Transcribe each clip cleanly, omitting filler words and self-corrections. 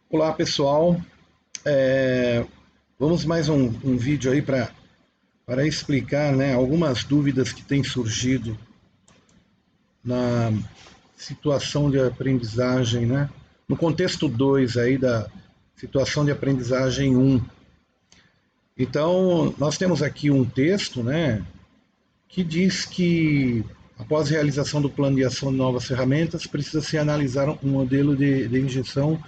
Olá pessoal, É, vamos mais um vídeo aí para explicar, né, algumas dúvidas que têm surgido na situação de aprendizagem, né, no contexto 2 aí da situação de aprendizagem um. Então, nós temos aqui um texto, né, que diz que após a realização do plano de ação de novas ferramentas, precisa-se analisar um modelo de injeção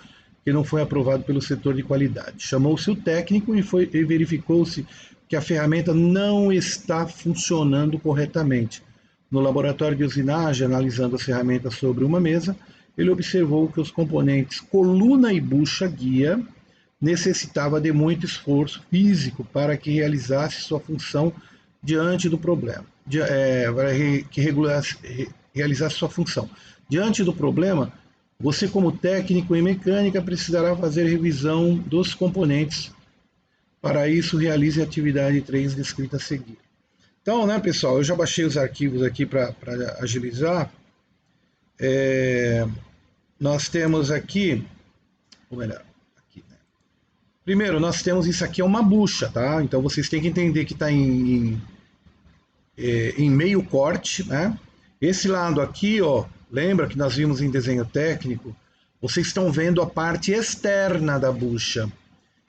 que não foi aprovado pelo setor de qualidade. Chamou-se o técnico e verificou-se que a ferramenta não está funcionando corretamente. No laboratório de usinagem, analisando as ferramentas sobre uma mesa, ele observou que os componentes coluna e bucha guia necessitava de muito esforço físico para que realizasse sua função diante do problema, para que realizasse sua função. Diante do problema, você, como técnico em mecânica, precisará fazer revisão dos componentes. Para isso, realize a atividade 3 descrita a seguir. Então, né, pessoal, eu já baixei os arquivos aqui para agilizar. Nós temos aqui, ou melhor, aqui, né? Primeiro, nós temos isso aqui é uma bucha, tá? Então vocês têm que entender que está em meio corte, né? Esse lado aqui, ó, lembra que nós vimos em desenho técnico? Vocês estão vendo a parte externa da bucha.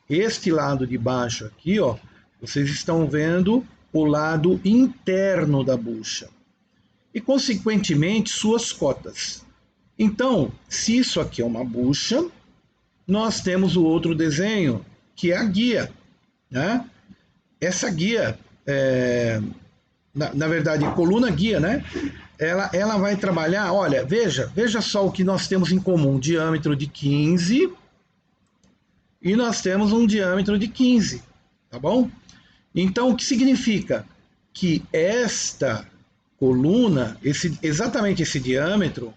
Este lado de baixo aqui, ó, vocês estão vendo o lado interno da bucha. E, consequentemente, suas cotas. Então, se isso aqui é uma bucha, nós temos o outro desenho, que é a guia, né? Essa guia, na verdade, coluna guia, né? Ela vai trabalhar, olha, veja só o que nós temos em comum, diâmetro de 15 e nós temos um diâmetro de 15, tá bom? Então, o que significa? Que esta coluna, exatamente esse diâmetro,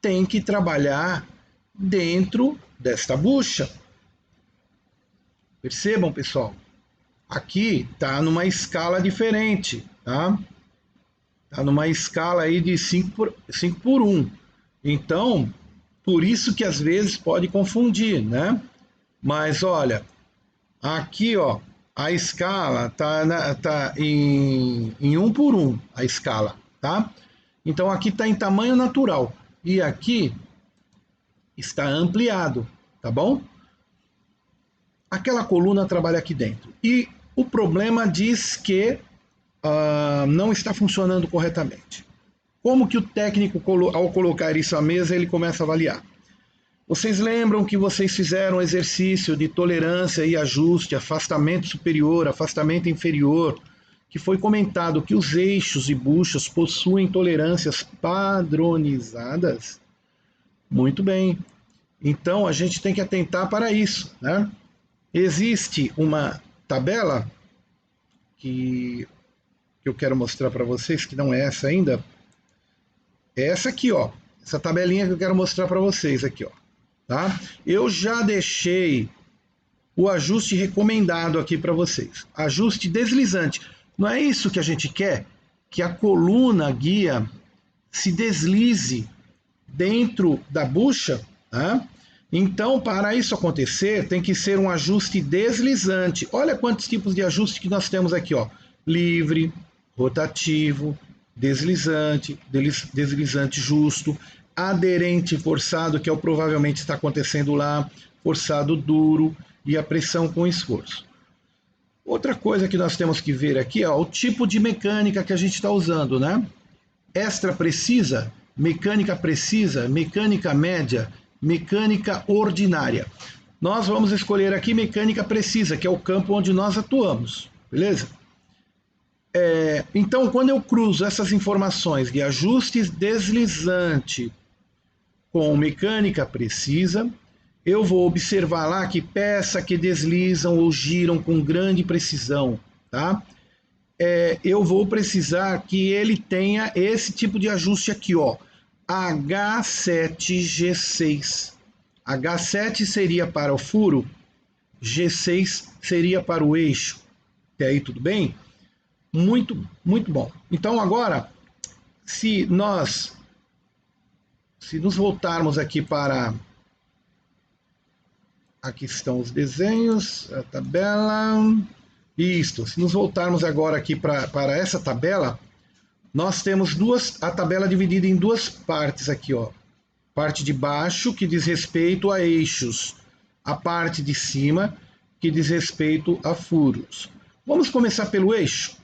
tem que trabalhar dentro desta bucha. Percebam, pessoal? Aqui está numa escala diferente, tá? Está numa escala aí de 5 por 1. Então, por isso que às vezes pode confundir, né? Mas olha, aqui, ó, a escala tá em 1 por 1, a escala, tá? Então aqui está em tamanho natural e aqui está ampliado, tá bom? Aquela coluna trabalha aqui dentro. E o problema diz que não está funcionando corretamente. Como que o técnico, ao colocar isso à mesa, ele começa a avaliar? Vocês lembram que vocês fizeram um exercício de tolerância e ajuste, afastamento superior, afastamento inferior, que foi comentado que os eixos e buchas possuem tolerâncias padronizadas? Muito bem. Então a gente tem que atentar para isso, né? Existe uma tabela que eu quero mostrar para vocês, que não é essa ainda. É essa aqui, ó. Essa tabelinha que eu quero mostrar para vocês aqui, ó. Tá? Eu já deixei o ajuste recomendado aqui para vocês. Ajuste deslizante. Não é isso que a gente quer? Que a coluna guia se deslize dentro da bucha, tá? Então, para isso acontecer, tem que ser um ajuste deslizante. Olha quantos tipos de ajuste que nós temos aqui, ó. Livre, rotativo, deslizante, deslizante justo, aderente forçado, que é o provavelmente está acontecendo lá, forçado duro e a pressão com esforço. Outra coisa que nós temos que ver aqui é o tipo de mecânica que a gente está usando, né? Extra precisa, mecânica média, mecânica ordinária. Nós vamos escolher aqui mecânica precisa, que é o campo onde nós atuamos, beleza? Então, quando eu cruzo essas informações de ajustes deslizante com mecânica precisa, eu vou observar lá que peças que deslizam ou giram com grande precisão, tá? Eu vou precisar que ele tenha esse tipo de ajuste aqui, ó, H7G6. H7 seria para o furo, G6 seria para o eixo. Até aí tudo bem? Muito, muito bom. Então agora, se nos voltarmos aqui para aqui estão os desenhos, a tabela. Isto, se nos voltarmos agora aqui para essa tabela, nós temos a tabela dividida em duas partes aqui, ó. Parte de baixo, que diz respeito a eixos. A parte de cima, que diz respeito a furos. Vamos começar pelo eixo.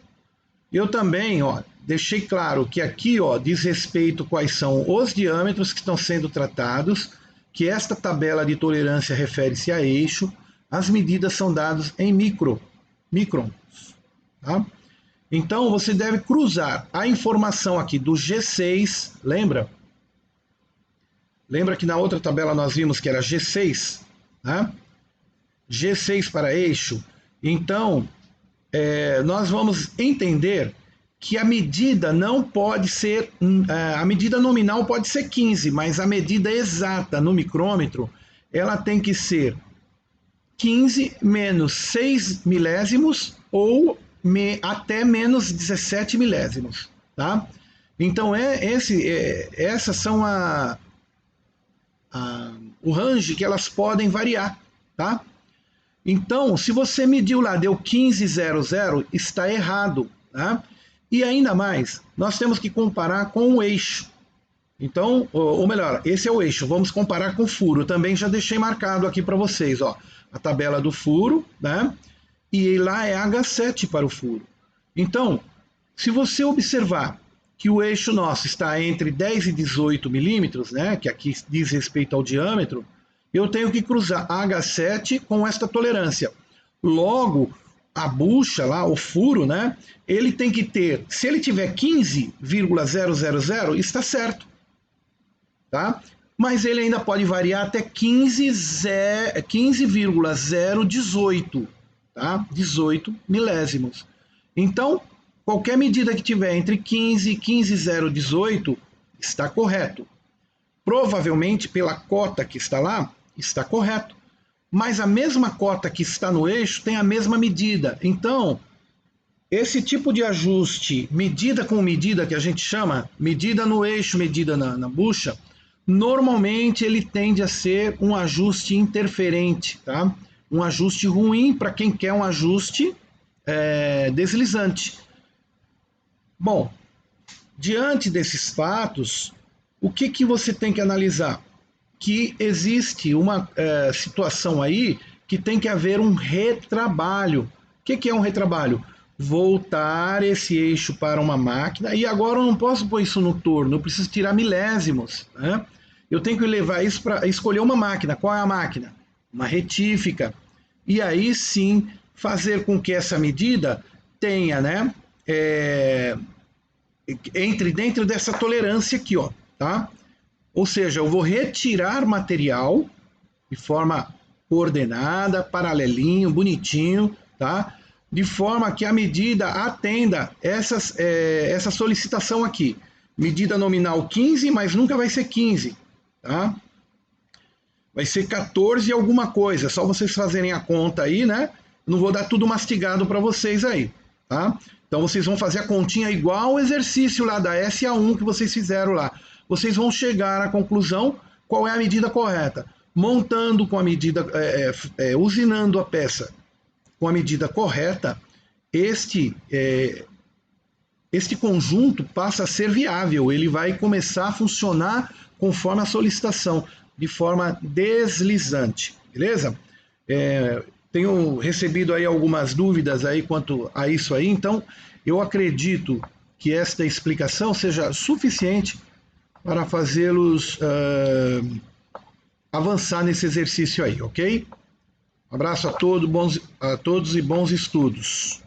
Eu também, ó, deixei claro que aqui, ó, diz respeito quais são os diâmetros que estão sendo tratados, que esta tabela de tolerância refere-se a eixo, as medidas são dadas em microns, tá? Então, você deve cruzar a informação aqui do G6, lembra? Lembra que na outra tabela nós vimos que era G6, né? G6 para eixo. Então, nós vamos entender que a medida não pode ser, a medida nominal pode ser 15, mas a medida exata no micrômetro, ela tem que ser 15 menos 6 milésimos ou até menos 17 milésimos, tá? Então, essas são o range que elas podem variar, tá? Então, se você mediu lá, deu 15,00, está errado, tá? E ainda mais, nós temos que comparar com o eixo. Então, ou melhor, esse é o eixo, vamos comparar com o furo. Também já deixei marcado aqui para vocês, ó, a tabela do furo, né? E lá é H7 para o furo. Então, se você observar que o eixo nosso está entre 10 e 18 milímetros, né, que aqui diz respeito ao diâmetro, eu tenho que cruzar H7 com esta tolerância. Logo, a bucha lá, o furo, né, ele tem que ter, se ele tiver 15,000, está certo, tá? Mas ele ainda pode variar até 15,018, tá? 18 milésimos. Então, qualquer medida que tiver entre 15 e 15,018 está correto. Provavelmente, pela cota que está lá, está correto. Mas a mesma cota que está no eixo tem a mesma medida. Então, esse tipo de ajuste, medida com medida, que a gente chama, medida no eixo, medida na bucha, normalmente ele tende a ser um ajuste interferente, tá? Um ajuste ruim para quem quer um ajuste deslizante. Bom, diante desses fatos, o que você tem que analisar? Que existe uma situação aí que tem que haver um retrabalho. O que é um retrabalho? Voltar esse eixo para uma máquina, e agora eu não posso pôr isso no torno, eu preciso tirar milésimos, né? Eu tenho que levar isso para escolher uma máquina. Qual é a máquina? Uma retífica. E aí sim fazer com que essa medida tenha, né, entre dentro dessa tolerância aqui, ó, tá? Ou seja, eu vou retirar material de forma coordenada, paralelinho, bonitinho, tá? De forma que a medida atenda essa solicitação aqui. Medida nominal 15, mas nunca vai ser 15, tá? Vai ser 14 alguma coisa, só vocês fazerem a conta aí, né? Não vou dar tudo mastigado para vocês aí, tá? Então vocês vão fazer a continha igual o exercício lá da SA1 que vocês fizeram lá. Vocês vão chegar à conclusão qual é a medida correta. Montando com a medida, usinando a peça com a medida correta, este conjunto passa a ser viável, ele vai começar a funcionar conforme a solicitação, de forma deslizante, beleza? Tenho recebido aí algumas dúvidas aí quanto a isso aí, então eu acredito que esta explicação seja suficiente para fazê-los avançar nesse exercício aí, ok? Um abraço a todos e bons estudos.